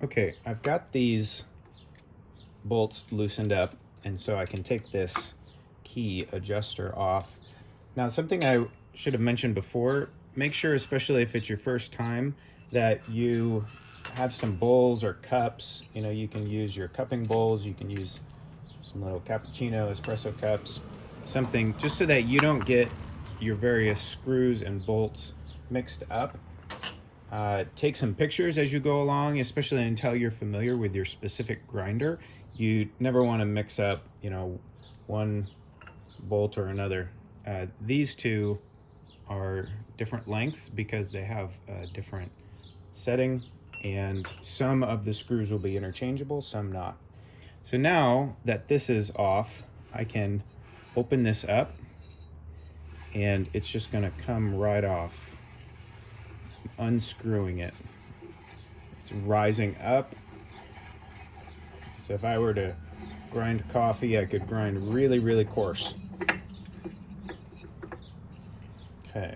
Okay, I've got these bolts loosened up, and so I can take this key adjuster off. Now, something I should have mentioned before, make sure, especially if it's your first time, that you have some bowls or cups. You know, you can use your cupping bowls, you can use some little cappuccino, espresso cups, something just so that you don't get your various screws and bolts mixed up. Take some pictures as you go along, especially until you're familiar with your specific grinder. You never want to mix up, you know, one bolt or another. These two are different lengths because they have a different setting, and some of the screws will be interchangeable, some not. So now that this is off, I can open this up and it's just going to come right off. Unscrewing it. It's rising up. So if I were to grind coffee, I could grind really, really coarse. Okay.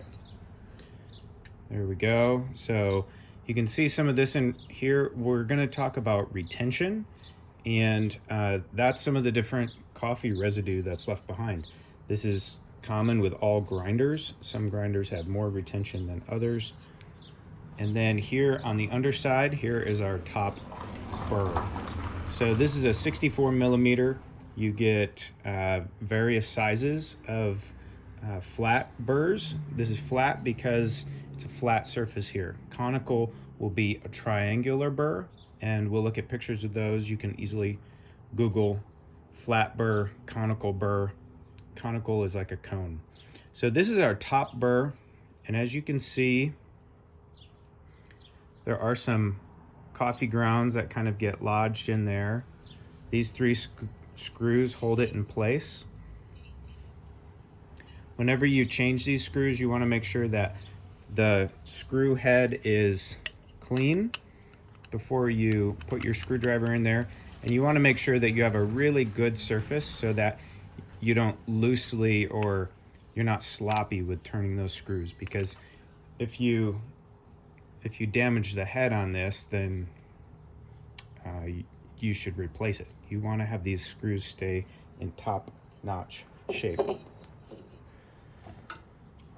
There we go. So you can see some of this in here. We're going to talk about retention, and that's some of the different coffee residue that's left behind. This is common with all grinders. Some grinders have more retention than others. And then here on the underside, here is our top burr. So this is a 64 millimeter. You get various sizes of flat burrs. This is flat because it's a flat surface here. Conical will be a triangular burr, and we'll look at pictures of those. You can easily Google flat burr, conical burr. Conical is like a cone. So this is our top burr, and as you can see, there are some coffee grounds that kind of get lodged in there. These three screws hold it in place. Whenever you change these screws, you want to make sure that the screw head is clean before you put your screwdriver in there. And you want to make sure that you have a really good surface so that you don't loosely or you're not sloppy with turning those screws, because if you damage the head on this, then you should replace it. You want to have these screws stay in top-notch shape.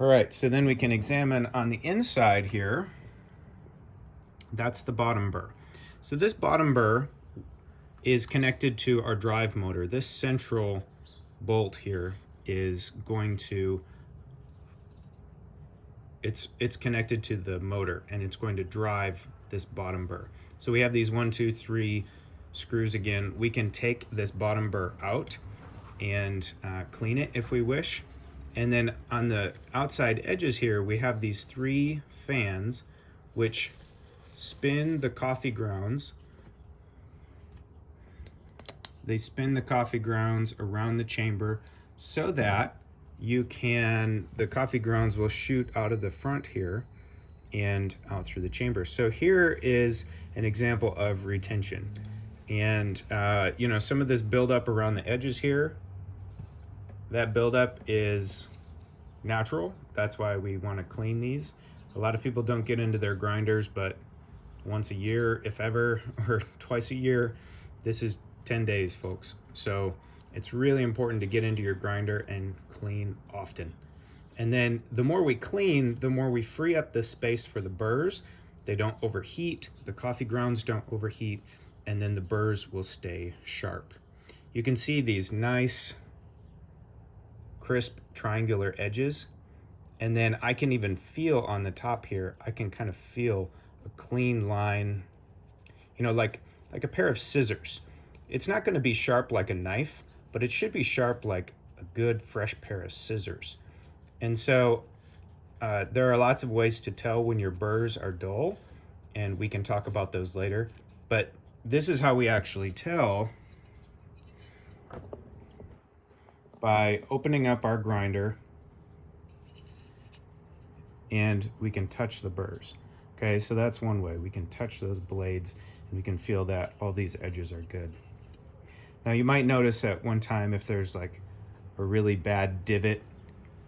All right, so then we can examine on the inside here. That's the bottom burr. So this bottom burr is connected to our drive motor. This central bolt here is going to, it's connected to the motor, and it's going to drive this bottom burr. So we have these 1, 2, 3 screws again. We can take this bottom burr out and clean it if we wish. And then on the outside edges here, we have these 3 fans which spin the coffee grounds. They spin the coffee grounds around the chamber so that the coffee grounds will shoot out of the front here and out through the chamber. So here is an example of retention. And you know, some of this buildup around the edges here, that buildup is natural. That's why we want to clean these. A lot of people don't get into their grinders, but once a year, if ever, or twice a year, this is 10 days, folks. So it's really important to get into your grinder and clean often. And then the more we clean, the more we free up the space for the burrs. They don't overheat, the coffee grounds don't overheat, and then the burrs will stay sharp. You can see these nice, crisp triangular edges. And then I can even feel on the top here, I can kind of feel a clean line, you know, like a pair of scissors. It's not going to be sharp like a knife, but it should be sharp like a good fresh pair of scissors. And so there are lots of ways to tell when your burrs are dull, and we can talk about those later. But this is how we actually tell, by opening up our grinder, and we can touch the burrs. Okay, so that's one way. We can touch those blades and we can feel that all these edges are good. Now you might notice at one time if there's like a really bad divot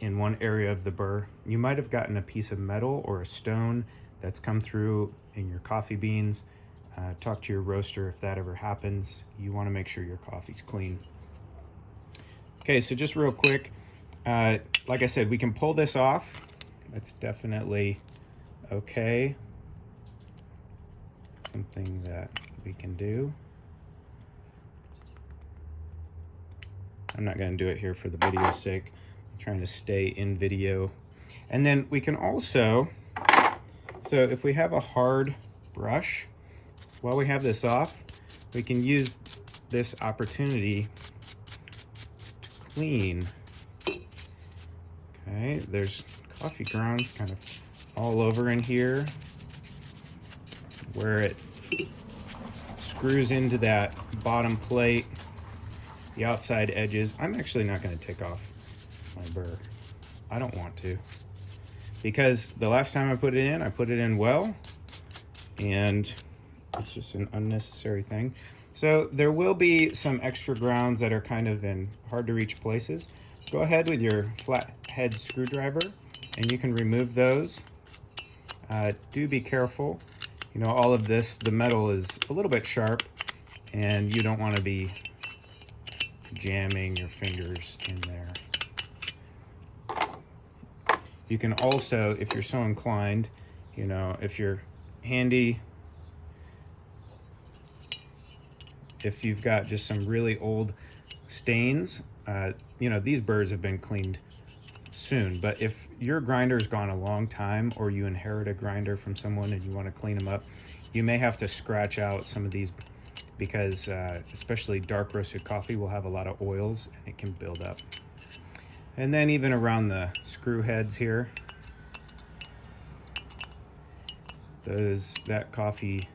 in one area of the burr, you might have gotten a piece of metal or a stone that's come through in your coffee beans. Talk to your roaster if that ever happens. You want to make sure your coffee's clean. Okay, so just real quick, like I said, we can pull this off. That's definitely okay. Something that we can do. I'm not going to do it here for the video's sake. I'm trying to stay in video. And then we can also, so if we have a hard brush, while we have this off, we can use this opportunity to clean. Okay, there's coffee grounds kind of all over in here where it screws into that bottom plate, the outside edges. I'm actually not going to take off my burr. I don't want to, because the last time I put it in well, and it's just an unnecessary thing. So there will be some extra grounds that are kind of in hard to reach places. Go ahead with your flathead screwdriver and you can remove those. Do be careful. You know, all of this, the metal is a little bit sharp and you don't want to be jamming your fingers in there. You can also, if you're so inclined, you know, if you're handy, if you've got just some really old stains, you know, these burrs have been cleaned soon, but if your grinder's gone a long time or you inherit a grinder from someone and you want to clean them up, you may have to scratch out some of these because especially dark roasted coffee will have a lot of oils and it can build up. And then even around the screw heads here, that coffee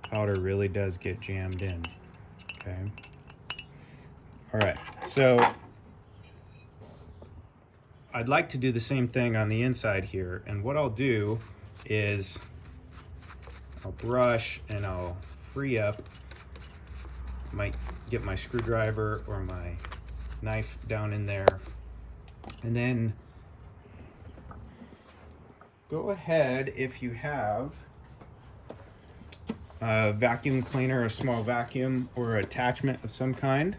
powder really does get jammed in. Okay. All right, so I'd like to do the same thing on the inside here, and what I'll do is I'll brush and I'll free up, might get my screwdriver or my knife down in there, and then go ahead, if you have a vacuum cleaner, a small vacuum, or attachment of some kind.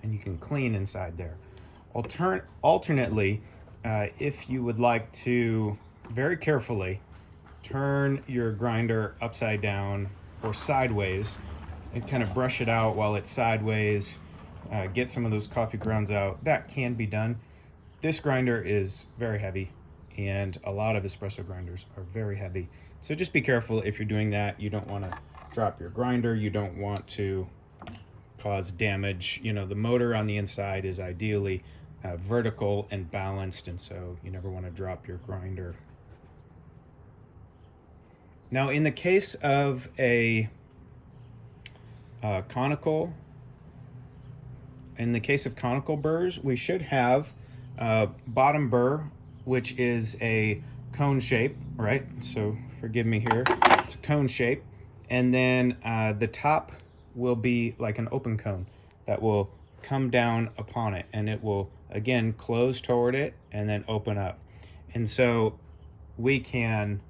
And you can clean inside there. Alternately, if you would like to very carefully turn your grinder upside down or sideways and kind of brush it out while it's sideways, get some of those coffee grounds out, that can be done. This grinder is very heavy and a lot of espresso grinders are very heavy. So just be careful if you're doing that. You don't want to drop your grinder. You don't want to cause damage. You know, the motor on the inside is ideally vertical and balanced, and so you never want to drop your grinder. Now, in the case of a conical, in the case of conical burrs, we should have bottom burr, which is a cone shape, right? So forgive me here, it's a cone shape. And then the top will be like an open cone that will come down upon it, and it will again close toward it and then open up. And so we can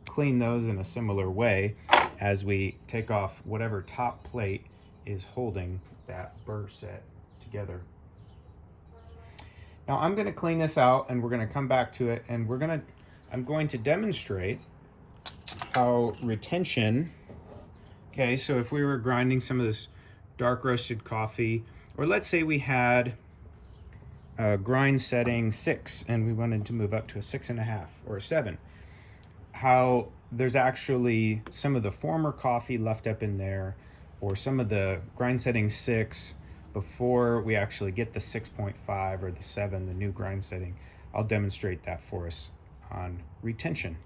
clean those in a similar way as we take off whatever top plate is holding that burr set together. Now I'm going to clean this out and we're going to come back to it, and I'm going to demonstrate how retention. Okay, so if we were grinding some of this dark roasted coffee, or let's say we had a grind setting 6 and we wanted to move up to a 6.5 or a 7, how there's actually some of the former coffee left up in there, or some of the grind setting 6 before we actually get the 6.5 or the 7, the new grind setting. I'll demonstrate that for us on retention.